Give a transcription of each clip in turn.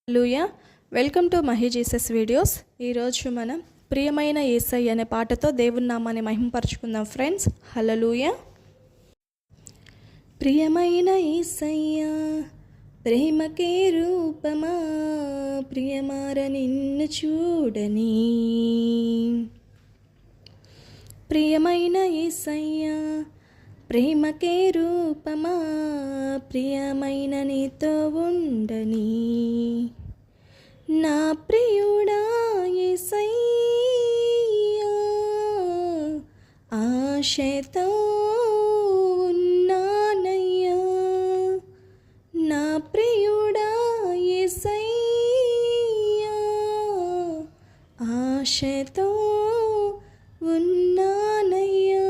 Hallelujah. Welcome to Mahi Jesus videos. ఈరోజు మనం ప్రియమైన యేసయ్య అనే పాటతో దేవుని నామాన్ని మహిమపరచుకుందాం ఫ్రెండ్స్. హల్లెలూయా. ప్రియమైన యేసయ్య ప్రేమకే రూపమా, ప్రియమార నిన్ను చూడని. ప్రియమైన యేసయ్య ప్రేమకే రూపమా, ప్రియమైన నీతో ఉండని. నా ప్రియుడా యేసయ్యా, ఆశతో ఉన్నానయ్యా. నా ప్రియుడా యేసయ్యా, ఆశతో ఉన్నానయ్యా.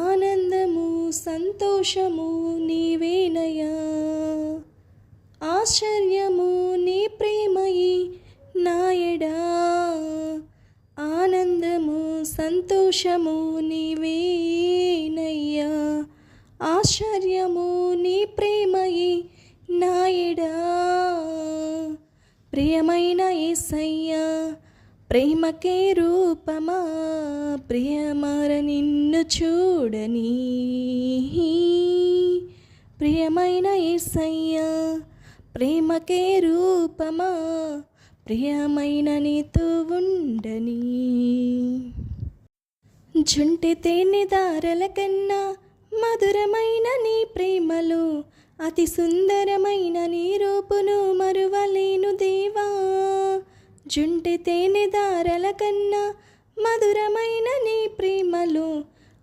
ఆనందము సంతోషము నీవేనయ్యా, ఆశ్చర్యము నీ ప్రేమయి నాయడా. ఆనందము సంతోషము నీవేనయ్యా, ఆశ్చర్యము నీ ప్రేమయి నాయడా. ప్రియమైన యేసయ్యా ప్రేమకే రూపమా, ప్రియమార నిన్ను చూడని. ప్రియమైన యేసయ్యా ప్రేమకే రూపమా, ప్రియమైన నీతో ఉండని. జుంటి తేనె దారల కన్నా మధురమైన నీ ప్రేమలో, అతి సుందరమైన నీ రూపును మరువలేను దేవా. జుంటి తేనె దారల కన్నా మధురమైన నీ ప్రేమలో,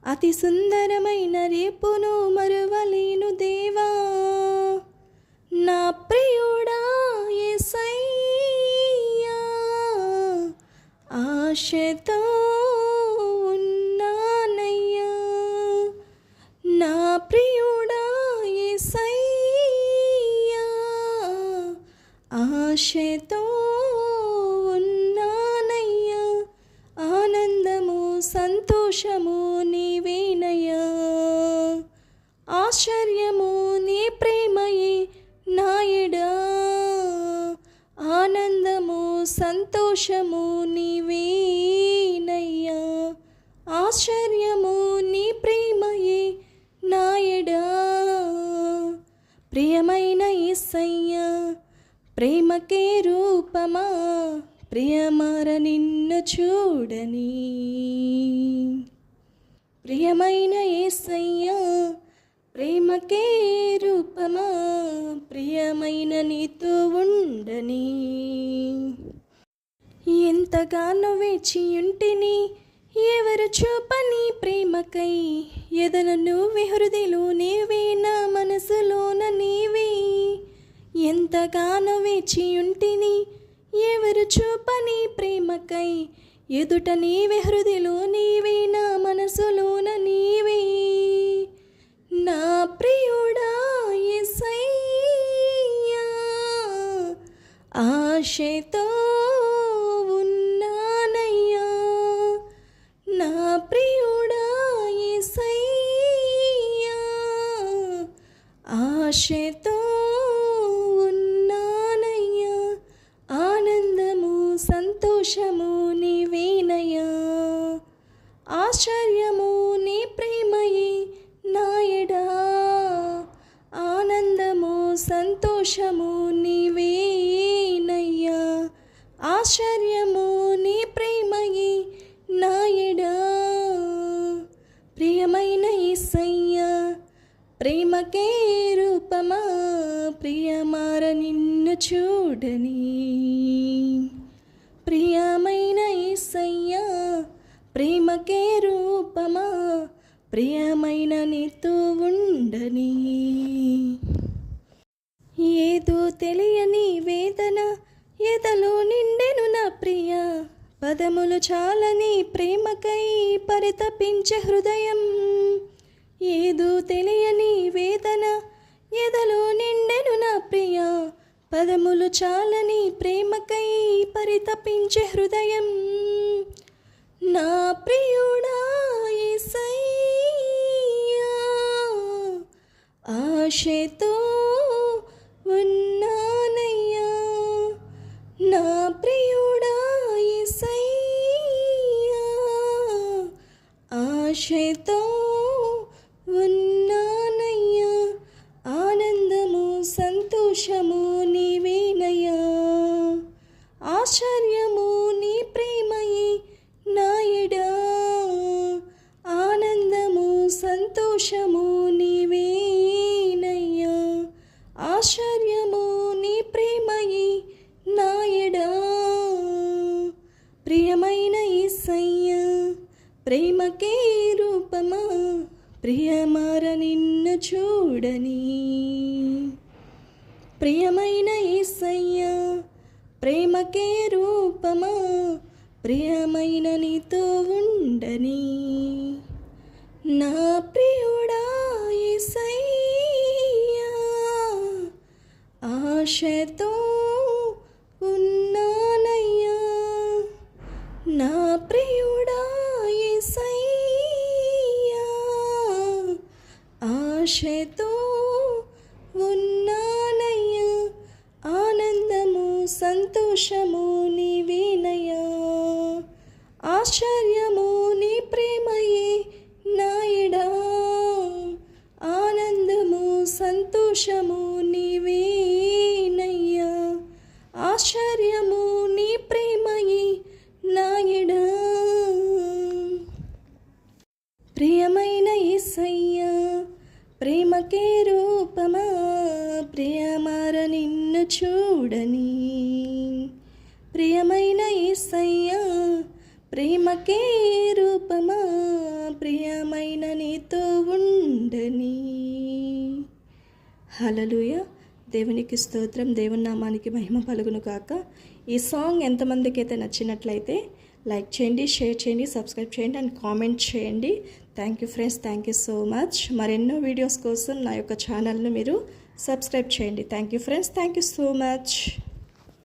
అతి సుందరమైన రేపును మరువలేను దేవా. నా ప్రియుడా యేసయ్యా, ఆశతో ఉన్నానయ్యా. నా ప్రియుడా యేసయ్యా, ఆశతో ఉన్నానయ్యా. ఆనందము సంతోషము నీవేనయ్యా, ఆశ్చర్యము నీ ప్రేమయే నాయడా. ఆనందము సంతోషము నీవేనయ్యా, ఆశ్చర్యము నీ ప్రేమయే నాయడా. ప్రియమైన యేసయ్యా ప్రేమకే రూపమా, ప్రియమార నిన్ను చూడని. ప్రియమైన యేసయ్యా ప్రేమకే రూపమా, ప్రియమైన నీతో ఉండని. ఎంతగానో వేచియుంటిని ఎవరు చూపని ప్రేమకై, ఎదను నువ్వే హృదయలో నీవే, నా మనసులోన నీవే. ఎంతగానో వేచియుంటిని ఎవరు చూపని ప్రేమకై, ఎదుట నీవే హృదయలో నీవే, నా మనసులోన నీవే. నా ప్రియుడా యేసయ్యా, ఆశతో ఉన్నానయ్యా. నా ప్రియుడా యేసయ్యా, ఆశతో ఉన్నానయ్యా. ఆనందము సంతోషము నీవేనయ్యా, ఆశ్చర్యము నీ ప్రేమయే నాయడా. ఆనందము సంతోషము నీవేనయ్యా, ఆశ్చర్యము నీ ప్రేమయే నాయడా. ప్రియమైన యేసయ్యా ప్రేమకే రూపమా, ప్రియమార నిన్ను చూడని. ప్రియమైన యేసయ్యా ప్రేమకే రూపమా, ప్రియమైన నీతో ఉండని. ఏదో తెలియని వేదన ఎదలో నిండెను నా ప్రియ, పదములు చాలని ప్రేమకై పరితపించే హృదయం. ఏదో తెలియని వేదన ఎదలో నిండెను నా ప్రియ, పదములు చాలని ప్రేమకై పరితపించే హృదయం. నా ప్రియుడా యేసయ్యా, ఆశతో ఉన్నానయ్యా. ఆశతో ఉన్నానయ్యా, ఆనందము సంతోషము నీవేనయ్యా. ఆశ్చర్యము నీ ప్రేమయే నాయడా, ఆనందము సంతోషము నీవేనయ్యా. ఆశ్చర్యము నీ ప్రేమయే నాయడా. ప్రియమైన యేసయ్యా, ప్రేమకే రూపమా, ప్రియమార నిన్ను చూడని. ప్రియమైన యేసయ్యా, ప్రేమకే రూపమా, ప్రియమైన నీతో ఉండని. నా ప్రియుడా యేసయ్యా, ఆశతో ఉన్నానయ్యా. నా ప్రియుడా యేసయ్యా, ఆశతో ఉన్నానయ్యా. ఆనందము సంతోషము నీవేనయ్యా. ఆశ్చర్యము నీ ప్రేమయే నాయడా. ఆనందము సంతోషము నీవేనయ్యా. ఆశ్చర్యము నీ ప్రేమయే నాయడా. ప్రియమైన యేసయ్యా, ప్రేమకే రూపమా, ప్రియమార నిన్ను చూడని. ప్రియమైన యేసయ్యా, ప్రేమకే రూపమా, ప్రియమైన నీతో ఉండని. హల్లెలూయా. దేవునికి స్తోత్రం. దేవుని నామానికి మహిమ కలుగును కాక. ఈ సాంగ్ ఎంతమందికి అయితే నచ్చినట్లయితే లైక్ చేయండి, షేర్ చేయండి, సబ్స్క్రైబ్ చేయండి అండ్ కామెంట్ చేయండి. Thank you friends, thank you so much. మరెన్నో వీడియోస్ కోసం నా యొక్క ఛానల్ను మీరు సబ్స్క్రైబ్ చేయండి. Thank you friends, thank you so much.